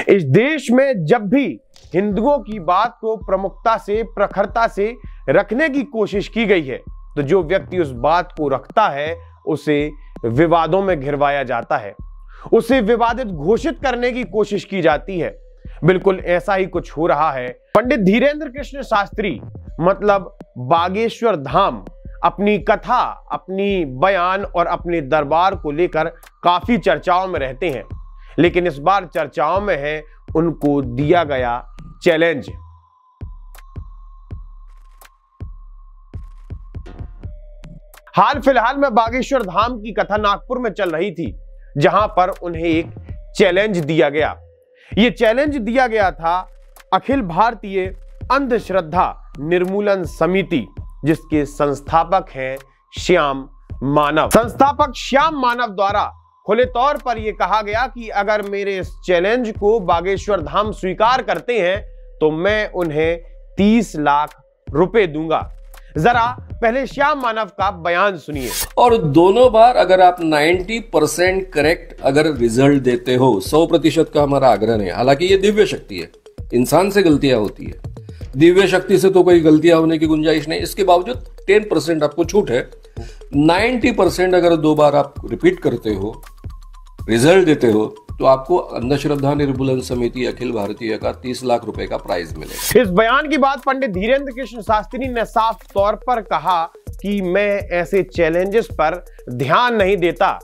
इस देश में जब भी हिंदुओं की बात को प्रमुखता से, प्रखरता से रखने की कोशिश की गई है, तो जो व्यक्ति उस बात को रखता है उसे विवादों में घिरवाया जाता है, उसे विवादित घोषित करने की कोशिश की जाती है। बिल्कुल ऐसा ही कुछ हो रहा है। पंडित धीरेन्द्र कृष्ण शास्त्री मतलब बागेश्वर धाम अपनी कथा, अपनी बयान और अपने दरबार को लेकर काफी चर्चाओं में रहते हैं, लेकिन इस बार चर्चाओं में है उनको दिया गया चैलेंज। हाल फिलहाल में बागेश्वर धाम की कथा नागपुर में चल रही थी, जहां पर उन्हें एक चैलेंज दिया गया। यह चैलेंज दिया गया था अखिल भारतीय अंधश्रद्धा निर्मूलन समिति, जिसके संस्थापक हैं श्याम मानव। संस्थापक श्याम मानव द्वारा खुले तौर पर यह कहा गया कि अगर मेरे इस चैलेंज को बागेश्वर धाम स्वीकार करते हैं तो मैं उन्हें 30 लाख रुपए दूंगा। जरा पहले श्याम मानव का बयान सुनिए। और दोनों बार अगर आप 90% करेक्ट अगर रिजल्ट देते हो, 100% का हमारा आग्रह है। हालांकि ये दिव्य शक्ति है, इंसान से गलतियां होती है, दिव्य शक्ति से तो कोई गलतियां होने की गुंजाइश नहीं। इसके बावजूद 10% आपको छूट है। 90% अगर 2 बार आप रिपीट करते हो, रिजल्ट देते हो, तो आपको अंधश्रद्धा निर्मूलन समिति अखिल भारतीय का 30 लाख रुपए का प्राइज मिलेगा। इस बयान के बाद पंडित धीरेन्द्र कृष्ण शास्त्री ने साफ तौर पर कहा कि मैं ऐसे चैलेंजेस पर ध्यान नहीं देता।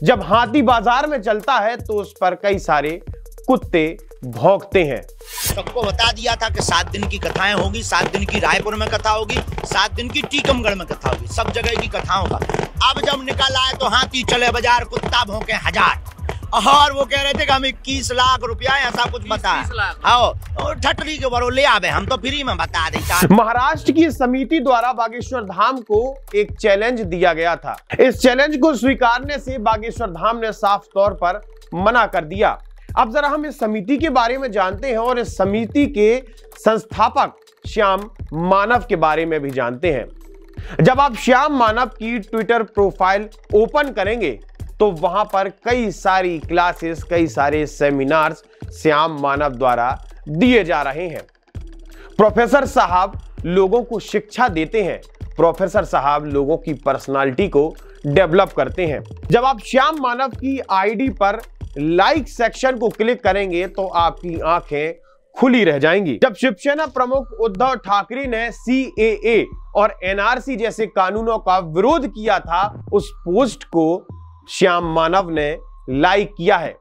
जब हाथी बाजार में चलता है तो उस पर कई सारे कुत्ते भौंकते हैं। सबको बता दिया था कि 7 दिन की कथाएं होगी, 7 दिन की रायपुर में कथा होगी, 7 दिन की टीकमगढ़ में कथा होगी, सब जगह की कथाओं का। अब जब निकल आए तो हाथी चले बाजार, कुत्ता भौंके 1000, और वो कह रहे थे कि हम 21 लाख रुपया ऐसा कुछ बता, और ठटरी के बरो ले आवे, हम तो फ्री में बता देता। महाराष्ट्र की समिति द्वारा बागेश्वर धाम को एक चैलेंज दिया गया था। इस चैलेंज को स्वीकारने से बागेश्वर धाम ने साफ तौर पर मना कर दिया। अब जरा हम इस समिति के बारे में जानते हैं और इस समिति के संस्थापक श्याम मानव के बारे में भी जानते हैं। जब आप श्याम मानव की ट्विटर प्रोफाइल ओपन करेंगे तो वहां पर कई सारी क्लासेस, कई सारे सेमिनार्स श्याम मानव द्वारा दिए जा रहे हैं। प्रोफेसर साहब लोगों को शिक्षा देते हैं, प्रोफेसर साहब लोगों की पर्सनालिटी को डेवलप करते हैं। जब आप श्याम मानव की आईडी पर लाइक सेक्शन को क्लिक करेंगे तो आपकी आंखें खुली रह जाएंगी। जब शिवसेना प्रमुख उद्धव ठाकरे ने CAA और NRC जैसे कानूनों का विरोध किया था, उस पोस्ट को श्याम मानव ने लाइक किया है।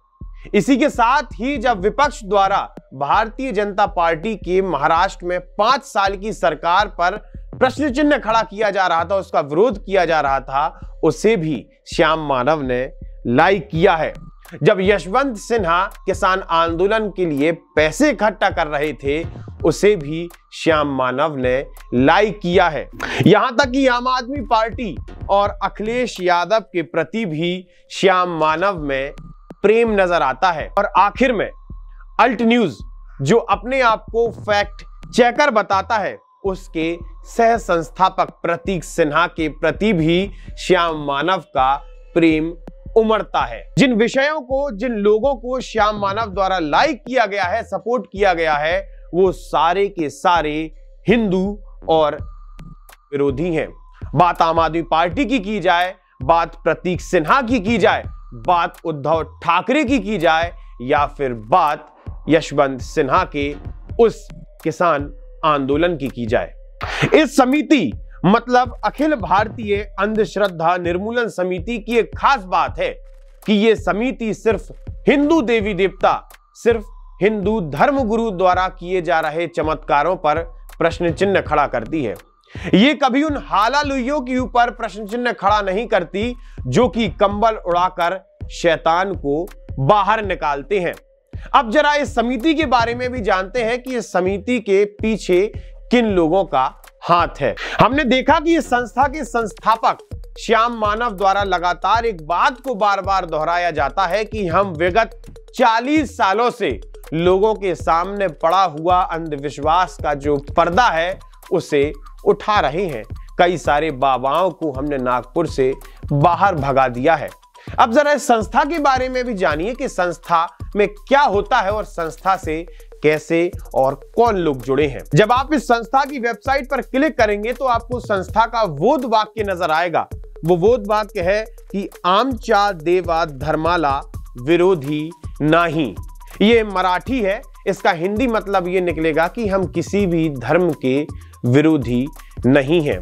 इसी के साथ ही जब विपक्ष द्वारा भारतीय जनता पार्टी के महाराष्ट्र में 5 साल की सरकार पर प्रश्न चिन्ह खड़ा किया जा रहा था, उसका विरोध किया जा रहा था, उसे भी श्याम मानव ने लाइक किया है। जब यशवंत सिन्हा किसान आंदोलन के लिए पैसे इकट्ठा कर रहे थे, उसे भी श्याम मानव ने लाइक किया है। यहां तक कि आम आदमी पार्टी और अखिलेश यादव के प्रति भी श्याम मानव में प्रेम नजर आता है। और आखिर में अल्ट न्यूज, जो अपने आप को फैक्ट चेकर बताता है, उसके सह संस्थापक प्रतीक सिन्हा के प्रति भी श्याम मानव का प्रेम उमड़ता है। जिन विषयों को, जिन लोगों को श्याम मानव द्वारा लाइक किया गया है, सपोर्ट किया गया है, वो सारे के सारे हिंदू और विरोधी हैं। बात आम आदमी पार्टी की जाए, बात प्रतीक सिन्हा की जाए, बात उद्धव ठाकरे की जाए, या फिर बात यशवंत सिन्हा के उस किसान आंदोलन की जाए, इस समिति मतलब अखिल भारतीय अंधश्रद्धा निर्मूलन समिति की एक खास बात है कि यह समिति सिर्फ हिंदू देवी देवता, सिर्फ हिंदू धर्मगुरु द्वारा किए जा रहे चमत्कारों पर प्रश्न चिन्ह खड़ा करती है। ये कभी उन हालालुइयों के ऊपर प्रश्न चिन्ह खड़ा नहीं करती जो कि कंबल उड़ाकर शैतान को बाहर निकालते हैं। अब जरा इस समिति के बारे में भी जानते हैं कि इस समिति के पीछे किन लोगों का हाथ है। हमने देखा कि इस संस्था के संस्थापक श्याम मानव द्वारा लगातार एक बात को बार बार दोहराया जाता है कि हम विगत 40 सालों से लोगों के सामने पड़ा हुआ अंधविश्वास का जो पर्दा है उसे उठा रहे हैं। कई सारे बाबाओं को हमने नागपुर से बाहर भगा दिया है। अब जरा इस संस्था के बारे में भी जानिए कि संस्था में क्या होता है और संस्था से कैसे और कौन लोग जुड़े हैं। जब आप इस संस्था की वेबसाइट पर क्लिक करेंगे तो आपको संस्था का बोध वाक्य नजर आएगा। वो बोध वाक्य है कि आमच्या देवा धर्माला विरोधी नाही। ये मराठी है, इसका हिंदी मतलब ये निकलेगा कि हम किसी भी धर्म के विरोधी नहीं हैं।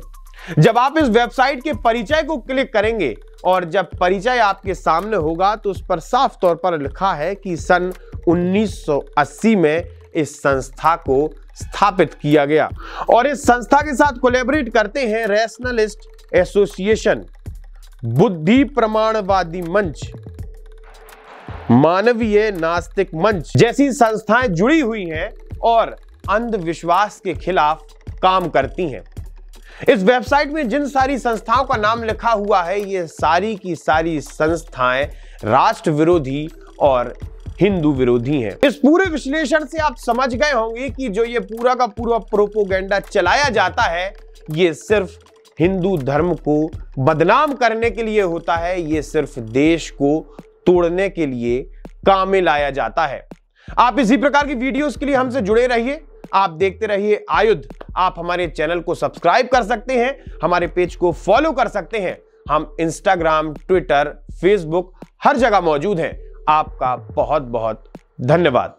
जब आप इस वेबसाइट के परिचय को क्लिक करेंगे और जब परिचय आपके सामने होगा तो उस पर साफ तौर पर लिखा है कि सन 1980 में इस संस्था को स्थापित किया गया और इस संस्था के साथ कोलैबोरेट करते हैं रैशनलिस्ट एसोसिएशन, बुद्धि प्रमाणवादी मंच, मानवीय नास्तिक मंच जैसी संस्थाएं जुड़ी हुई हैं और अंधविश्वास के खिलाफ काम करती हैं। इस वेबसाइट में जिन सारी संस्थाओं का नाम लिखा हुआ है ये सारी की सारी संस्थाएं राष्ट्र विरोधी और हिंदू विरोधी हैं। इस पूरे विश्लेषण से आप समझ गए होंगे कि जो ये पूरा का पूरा प्रोपोगेंडा चलाया जाता है ये सिर्फ हिंदू धर्म को बदनाम करने के लिए होता है, ये सिर्फ देश को तोड़ने के लिए काम में लाया जाता है। आप इसी प्रकार की वीडियोस के लिए हमसे जुड़े रहिए, आप देखते रहिए आयुध। आप हमारे चैनल को सब्सक्राइब कर सकते हैं, हमारे पेज को फॉलो कर सकते हैं। हम इंस्टाग्राम, ट्विटर, फेसबुक हर जगह मौजूद हैं। आपका बहुत बहुत धन्यवाद।